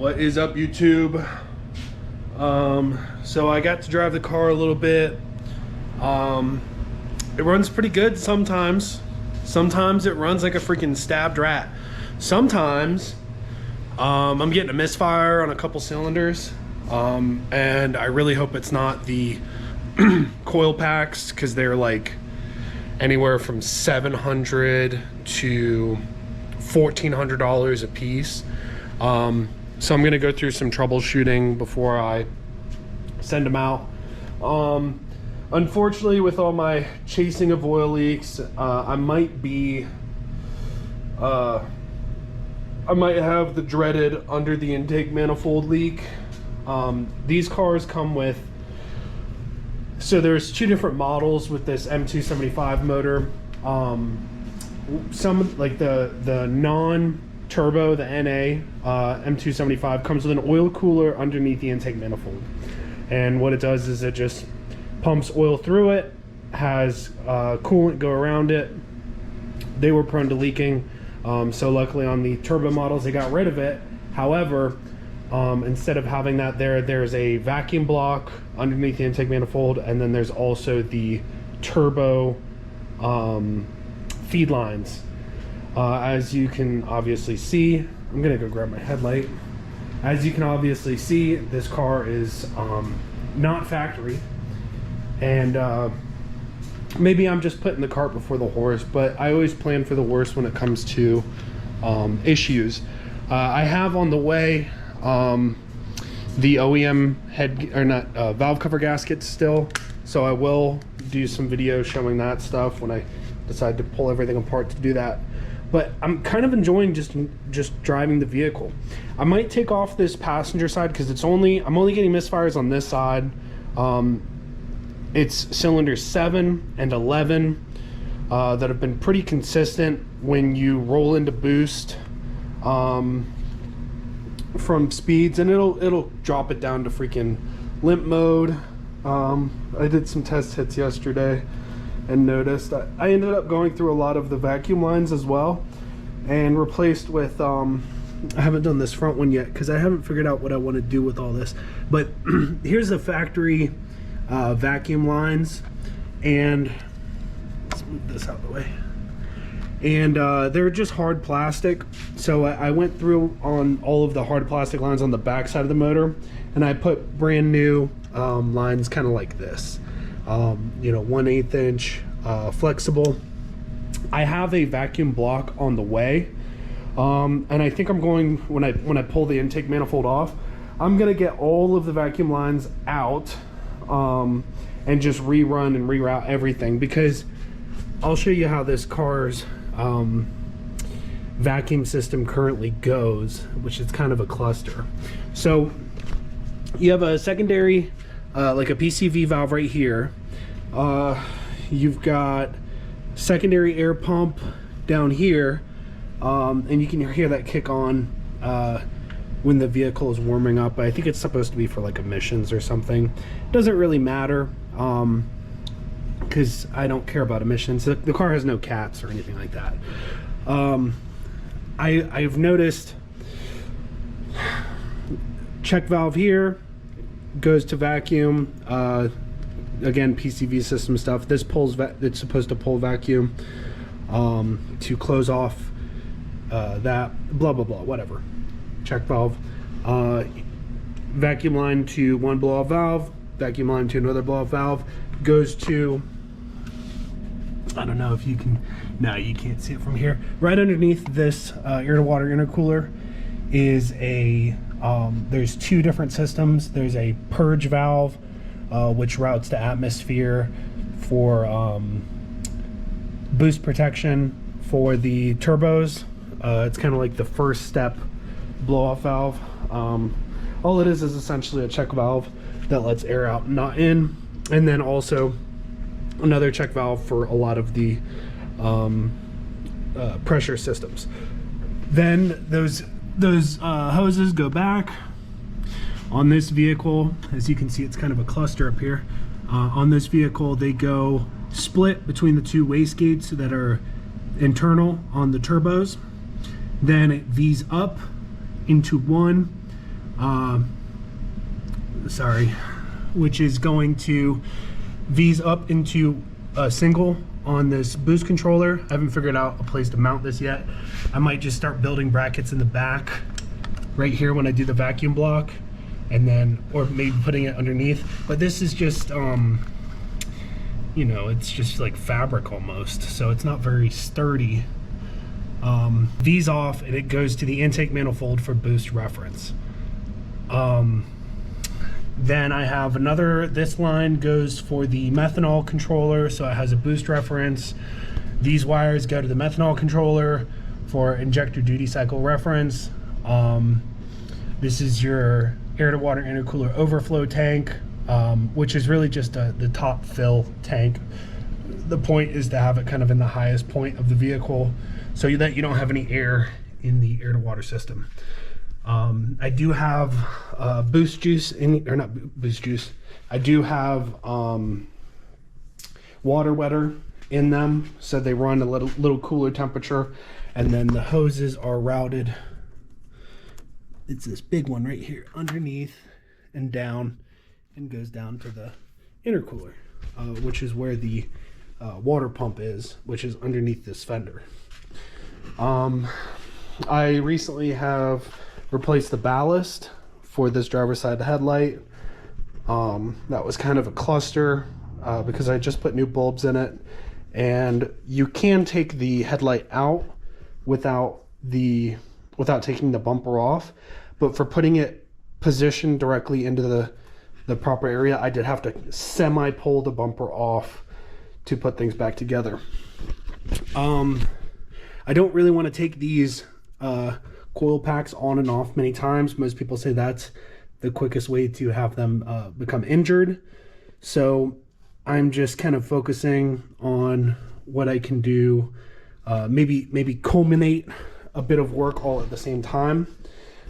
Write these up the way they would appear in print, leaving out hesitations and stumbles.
What is up, YouTube? So I got to drive the car a little bit. It runs pretty good sometimes. Sometimes it runs like a freaking stabbed rat. Sometimes I'm getting a misfire on a couple cylinders, and I really hope it's not the coil packs, because they're like anywhere from $700 to $1,400 a piece. So I'm gonna go through some troubleshooting before I send them out. Unfortunately, with all my chasing of oil leaks, I might have the dreaded under the intake manifold leak. These cars come with, so there's two different models with this M275 motor. Some, like the non-turbo, the NA M275, comes with an oil cooler underneath the intake manifold, and what it does is it just pumps oil through it, has coolant go around it. They were prone to leaking, so luckily on the turbo models they got rid of it. However, instead of having that there's a vacuum block underneath the intake manifold, and then there's also the turbo feed lines. As you can obviously see, I'm gonna go grab my headlight. As you can obviously see, this car is not factory, and maybe I'm just putting the cart before the horse, but I always plan for the worst when it comes to issues. I have on the way the OEM head, or not, valve cover gaskets still, so I will do some videos showing that stuff when I decide to pull everything apart to do that. But I'm kind of enjoying just driving the vehicle. I might take off this passenger side because I'm only getting misfires on this side. It's cylinders 7 and 11 that have been pretty consistent when you roll into boost from speeds, and it'll drop it down to freaking limp mode. I did some test hits yesterday and noticed I ended up going through a lot of the vacuum lines as well, and replaced with I haven't done this front one yet because I haven't figured out what I want to do with all this, but here's the factory vacuum lines, and let's move this out of the way, and they're just hard plastic. So I went through on all of the hard plastic lines on the back side of the motor, and I put brand new lines kind of like this, you know, 1/8 inch flexible. I have a vacuum block on the way, and I think I'm going, when I pull the intake manifold off, I'm gonna get all of the vacuum lines out, and just rerun and reroute everything, because I'll show you how this car's vacuum system currently goes, which is kind of a cluster. So you have a secondary like a PCV valve right here. You've got secondary air pump down here, and you can hear that kick on when the vehicle is warming up. I think it's supposed to be for like emissions or something. Doesn't really matter, because I don't care about emissions. The car has no cats or anything like that. I've noticed check valve here goes to vacuum. Again, PCV system stuff. This pulls, it's supposed to pull vacuum to close off that, blah blah blah, whatever. Check valve, vacuum line to one blow off valve, vacuum line to another blow off valve, goes to, I don't know if you can, no, you can't see it from here. Right underneath this air to water intercooler is a there's two different systems. There's a purge valve, which routes to atmosphere for boost protection for the turbos. It's kind of like the first step blow off valve. All it is essentially a check valve that lets air out, not in, and then also another check valve for a lot of the pressure systems. Then those hoses go back on this vehicle. As you can see, it's kind of a cluster up here. On this vehicle, they go split between the two wastegates that are internal on the turbos. Then it V's up into one which is going to V's up into a single on this boost controller. I haven't figured out a place to mount this yet. I might just start building brackets in the back right here when I do the vacuum block, and then, or maybe putting it underneath. But this is just, you know, it's just like fabric almost, so it's not very sturdy. V's off, and it goes to the intake manifold for boost reference. Then I have another, this line goes for the methanol controller, so it has a boost reference. These wires go to the methanol controller for injector duty cycle reference. This is your air to water intercooler overflow tank, which is really just the top fill tank. The point is to have it kind of in the highest point of the vehicle so that you don't have any air in the air to water system. I do have boost juice in, or not boost juice. I do have water wetter in them, so they run a little cooler temperature. And then the hoses are routed. It's this big one right here, underneath and down, and goes down to the intercooler, which is where the water pump is, which is underneath this fender. I recently have replaced the ballast for this driver's side headlight. That was kind of a cluster because I just put new bulbs in it, and you can take the headlight out without taking the bumper off, but for putting it positioned directly into the proper area, I did have to semi pull the bumper off to put things back together. I don't really want to take these coil packs on and off many times. Most people say that's the quickest way to have them become injured. So I'm just kind of focusing on what I can do, maybe culminate a bit of work all at the same time.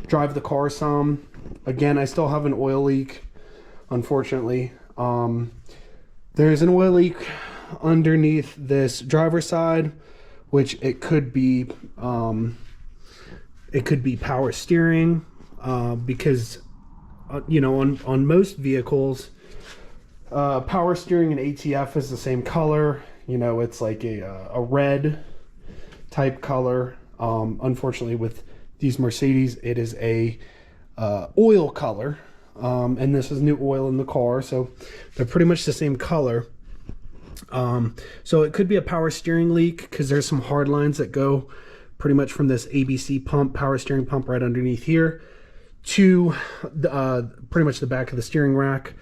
Drive the car some. Again, I still have an oil leak, unfortunately. There's an oil leak underneath this driver's side, which it could be power steering, because you know, on most vehicles, power steering and ATF is the same color. You know, it's like a red type color. Unfortunately, with these Mercedes, it is a oil color, and this is new oil in the car, so they're pretty much the same color. So it could be a power steering leak, because there's some hard lines that go pretty much from this ABC pump, power steering pump, right underneath here to pretty much the back of the steering rack.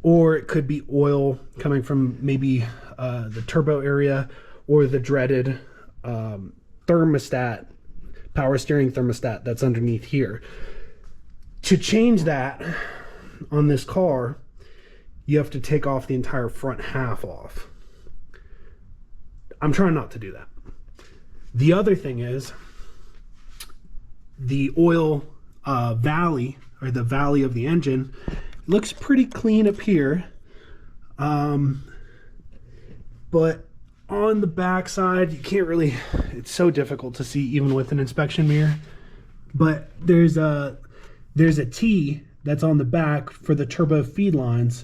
Or it could be oil coming from maybe the turbo area, or the dreaded thermostat, power steering thermostat that's underneath here. To change that on this car, you have to take off the entire front half off. I'm trying not to do that. The other thing is the oil valley, or the valley of the engine, looks pretty clean up here, but on the back side you can't really, it's so difficult to see even with an inspection mirror. But there's a T that's on the back for the turbo feed lines,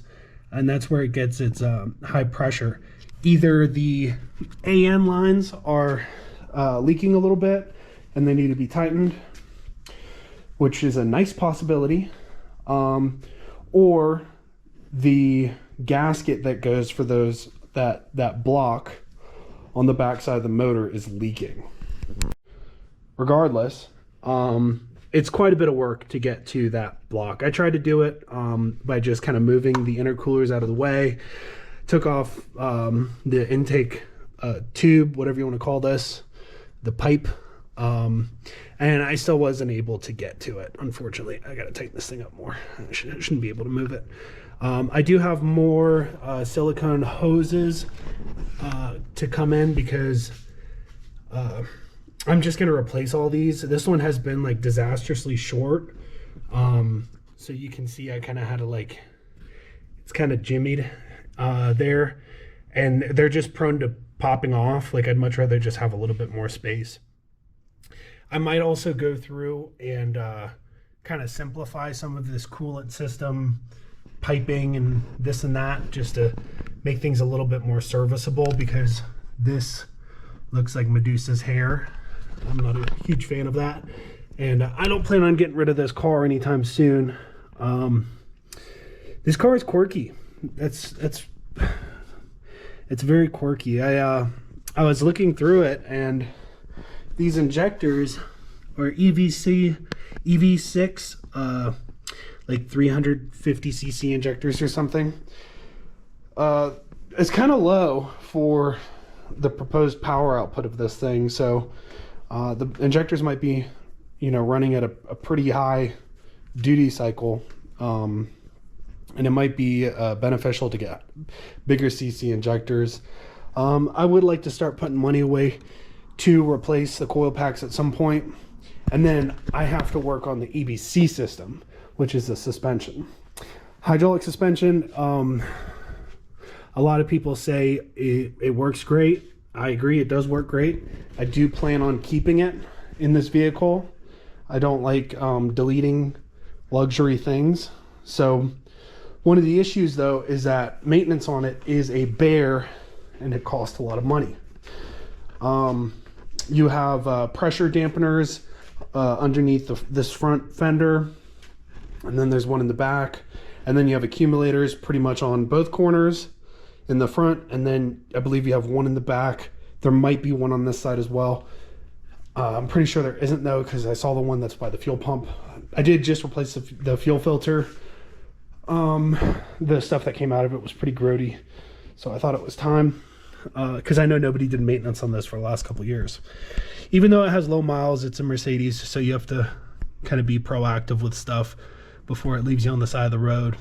and that's where it gets its high pressure. Either the AN lines are leaking a little bit and they need to be tightened, which is a nice possibility, or the gasket that goes for those that block on the back side of the motor is leaking. Regardless, it's quite a bit of work to get to that block. I tried to do it by just kind of moving the intercoolers out of the way, took off the intake tube, whatever you want to call this, the pipe, and I still wasn't able to get to it. Unfortunately, I got to tighten this thing up more. I shouldn't be able to move it. I do have more silicone hoses to come in, because I'm just going to replace all these. This one has been like disastrously short. So you can see I kind of had to, like, it's kind of jimmied there, and they're just prone to popping off. Like, I'd much rather just have a little bit more space. I might also go through and kind of simplify some of this coolant system piping and this and that, just to make things a little bit more serviceable, because this looks like Medusa's hair. I'm not a huge fan of that, and I don't plan on getting rid of this car anytime soon. This car is quirky. It's very quirky. I was looking through it, and these injectors are EV6, like 350cc injectors or something. It's kind of low for the proposed power output of this thing, so the injectors might be, you know, running at a pretty high duty cycle, and it might be beneficial to get bigger cc injectors. I would like to start putting money away to replace the coil packs at some point, and then I have to work on the EBC system, which is the suspension. Hydraulic suspension, a lot of people say it works great. I agree, it does work great. I do plan on keeping it in this vehicle. I don't like deleting luxury things. So one of the issues though is that maintenance on it is a bear, and it costs a lot of money. You have pressure dampeners underneath this front fender, and then there's one in the back, and then you have accumulators pretty much on both corners in the front, and then I believe you have one in the back. There might be one on this side as well. I'm pretty sure there isn't though, because I saw the one that's by the fuel pump. I did just replace the fuel filter. The stuff that came out of it was pretty grody, so I thought it was time, because I know nobody did maintenance on this for the last couple of years. Even though it has low miles, it's a Mercedes, so you have to kind of be proactive with stuff before it leaves you on the side of the road.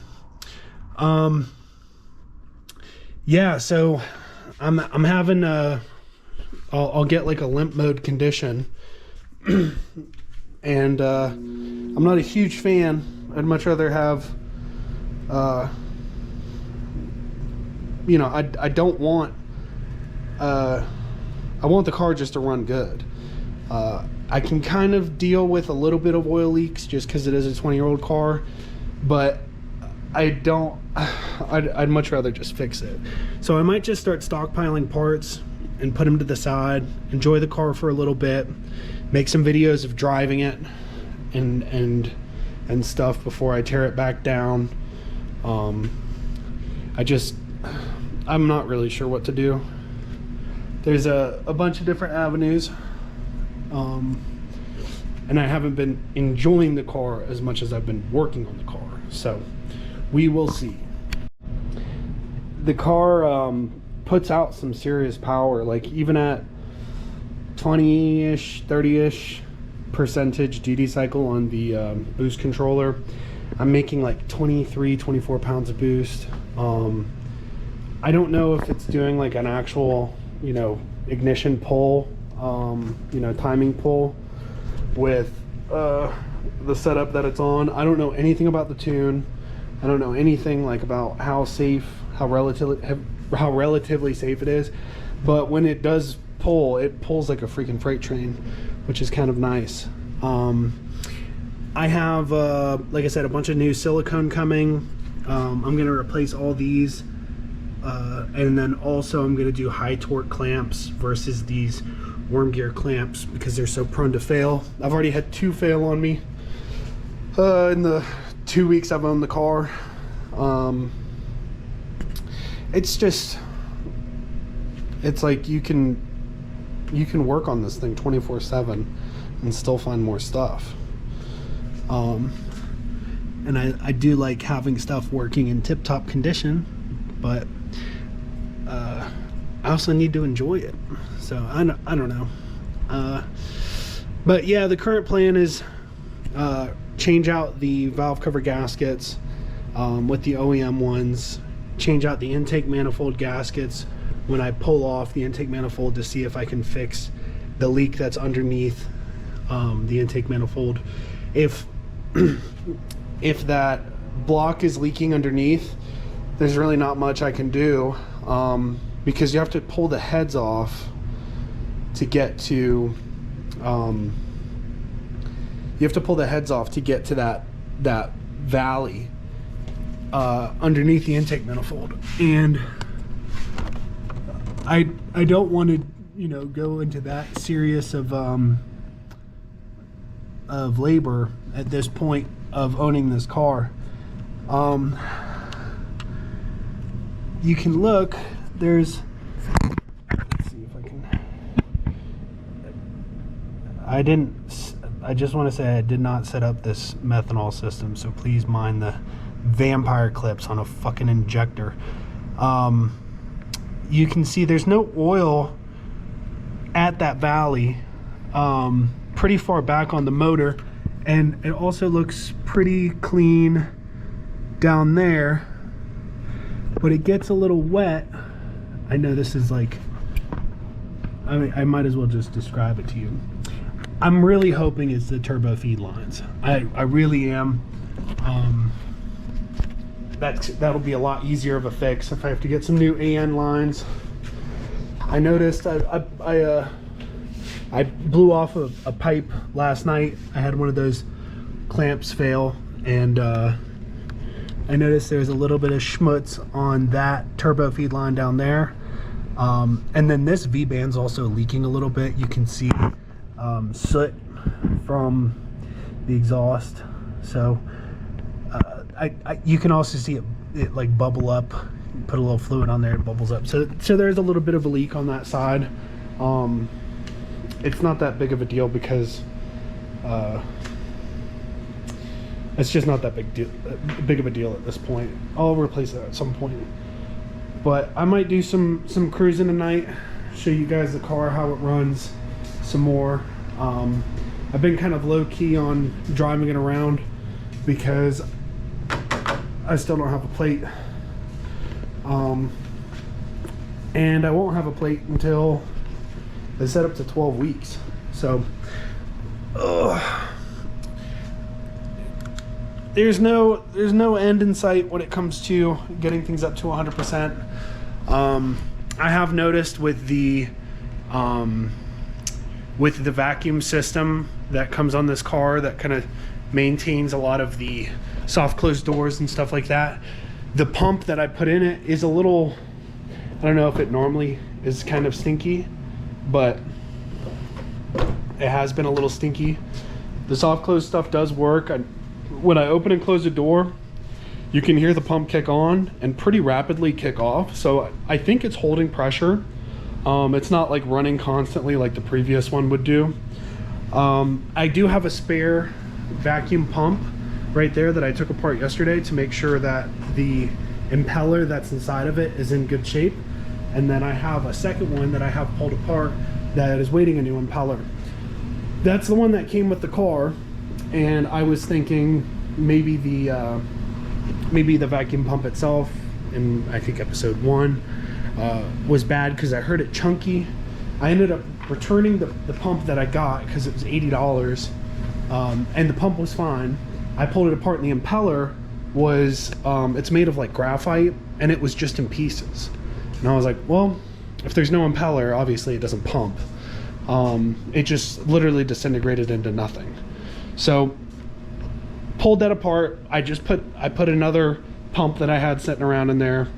Yeah, so I'm having I'll get like a limp mode condition, and I'm not a huge fan. I'd much rather have you know, I don't want I want the car just to run good. I can kind of deal with a little bit of oil leaks just because it is a 20-year-old car, but I'd much rather just fix it. So I might just start stockpiling parts and put them to the side, enjoy the car for a little bit, make some videos of driving it and stuff before I tear it back down. I'm not really sure what to do. There's a bunch of different avenues, and I haven't been enjoying the car as much as I've been working on the car, so we will see. The car puts out some serious power, like even at 20-ish, 30-ish percentage duty cycle on the boost controller, I'm making like 23, 24 pounds of boost. I don't know if it's doing like an actual, you know, ignition pull, you know, timing pull with the setup that it's on. I don't know anything about the tune. I don't know anything like about how relatively safe it is, but when it does pull, it pulls like a freaking freight train, which is kind of nice. I have like I said, a bunch of new silicone coming. I'm gonna replace all these, and then also I'm gonna do high torque clamps versus these worm gear clamps because they're so prone to fail. I've already had 2 fail on me in the 2 weeks I've owned the car. It's like you can work on this thing 24/7 and still find more stuff. And I do like having stuff working in tip-top condition, but I also need to enjoy it. So I don't know. But yeah, the current plan is change out the valve cover gaskets with the OEM ones, change out the intake manifold gaskets when I pull off the intake manifold to see if I can fix the leak that's underneath the intake manifold. If that block is leaking underneath, there's really not much I can do, because you have to pull the heads off to get to you have to pull the heads off to get to that valley underneath the intake manifold. And I don't want to, you know, go into that serious of labor at this point of owning this car. You can look, there's, let's see if I can, I just want to say I did not set up this methanol system, so please mind the vampire clips on a fucking injector. You can see there's no oil at that valley, pretty far back on the motor, and it also looks pretty clean down there, but it gets a little wet. I know this is like, I mean, I might as well just describe it to you. I'm really hoping it's the turbo feed lines. I really am. That'll be a lot easier of a fix if I have to get some new AN lines. I noticed I blew off a pipe last night. I had one of those clamps fail, and I noticed there's a little bit of schmutz on that turbo feed line down there. And then this V-band's also leaking a little bit. You can see soot from the exhaust. So you can also see it like bubble up. Put a little fluid on there, it bubbles up. So there's a little bit of a leak on that side. It's not that big of a deal because it's just not that big of a deal at this point. I'll replace it at some point. But I might do some cruising tonight, show you guys the car, how it runs some more. I've been kind of low-key on driving it around because I still don't have a plate. And I won't have a plate until they set up to 12 weeks. So there's no end in sight when it comes to getting things up to 100%. I have noticed with the vacuum system that comes on this car that kind of maintains a lot of the soft closed doors and stuff like that, the pump that I put in it is a little, I don't know if it normally is kind of stinky, but it has been a little stinky. The soft close stuff does work. When I open and close the door, you can hear the pump kick on and pretty rapidly kick off. So I think it's holding pressure. It's not like running constantly like the previous one would do. I do have a spare vacuum pump right there that I took apart yesterday to make sure that the impeller that's inside of it is in good shape. And then I have a second one that I have pulled apart that is waiting a new impeller. That's the one that came with the car, and I was thinking maybe the vacuum pump itself in, I think, episode 1 was bad because I heard it chunky. I ended up returning the pump that I got because it was $80, and the pump was fine. I pulled it apart and the impeller was, it's made of like graphite, and it was just in pieces. And I was like, well, if there's no impeller, obviously it doesn't pump. It just literally disintegrated into nothing. So pulled that apart. I put another pump that I had sitting around in there.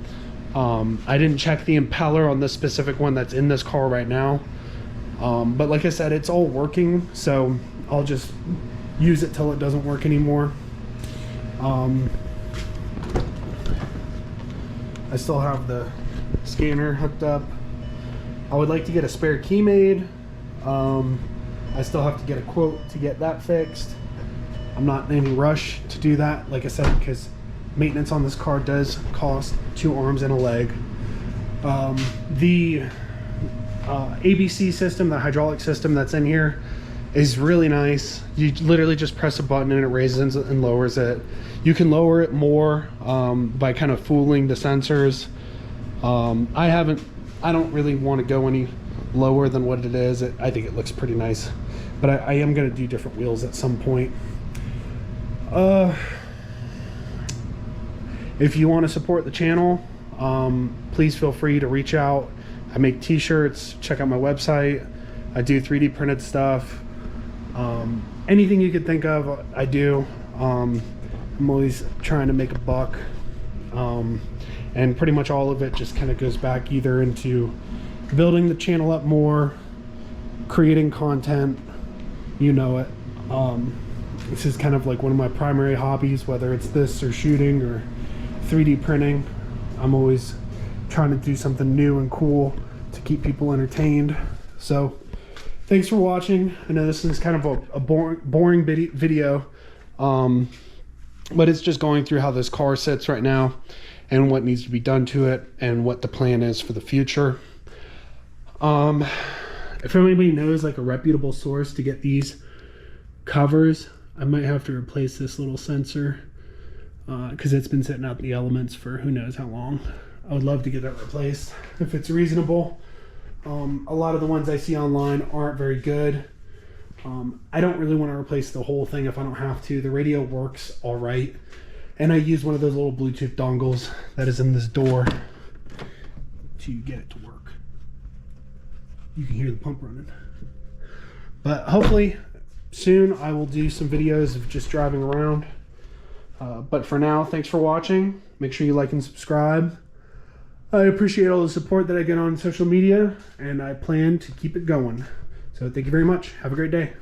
I didn't check the impeller on this specific one that's in this car right now. But like I said, it's all working, so I'll just use it till it doesn't work anymore. I still have the scanner hooked up. I would like to get a spare key made. I still have to get a quote to get that fixed. I'm not in any rush to do that, like I said, because maintenance on this car does cost 2 arms and a leg. The ABC system, the hydraulic system that's in here, is really nice. You literally just press a button and it raises and lowers it. You can lower it more by kind of fooling the sensors. I don't really want to go any lower than what it is. I think it looks pretty nice, but I am going to do different wheels at some point. If you want to support the channel, please feel free to reach out. I make t-shirts. Check out my website. I do 3D printed stuff. anything you could think of, I do. I'm always trying to make a buck. And pretty much all of it just kind of goes back either into building the channel up more, creating content, you know it. This is kind of like one of my primary hobbies, whether it's this or shooting or 3D printing. I'm always trying to do something new and cool to keep people entertained. So thanks for watching. I know this is kind of a boring video, but it's just going through how this car sits right now and what needs to be done to it and what the plan is for the future. If anybody knows like a reputable source to get these covers, I might have to replace this little sensor because it's been sitting out in the elements for who knows how long. I would love to get that replaced if it's reasonable. A lot of the ones I see online aren't very good. I don't really want to replace the whole thing if I don't have to. The radio works all right, and I use one of those little Bluetooth dongles that is in this door to get it to work. You can hear the pump running. But hopefully soon I will do some videos of just driving around. But for now, thanks for watching. Make sure you like and subscribe. I appreciate all the support that I get on social media, and I plan to keep it going. So thank you very much. Have a great day.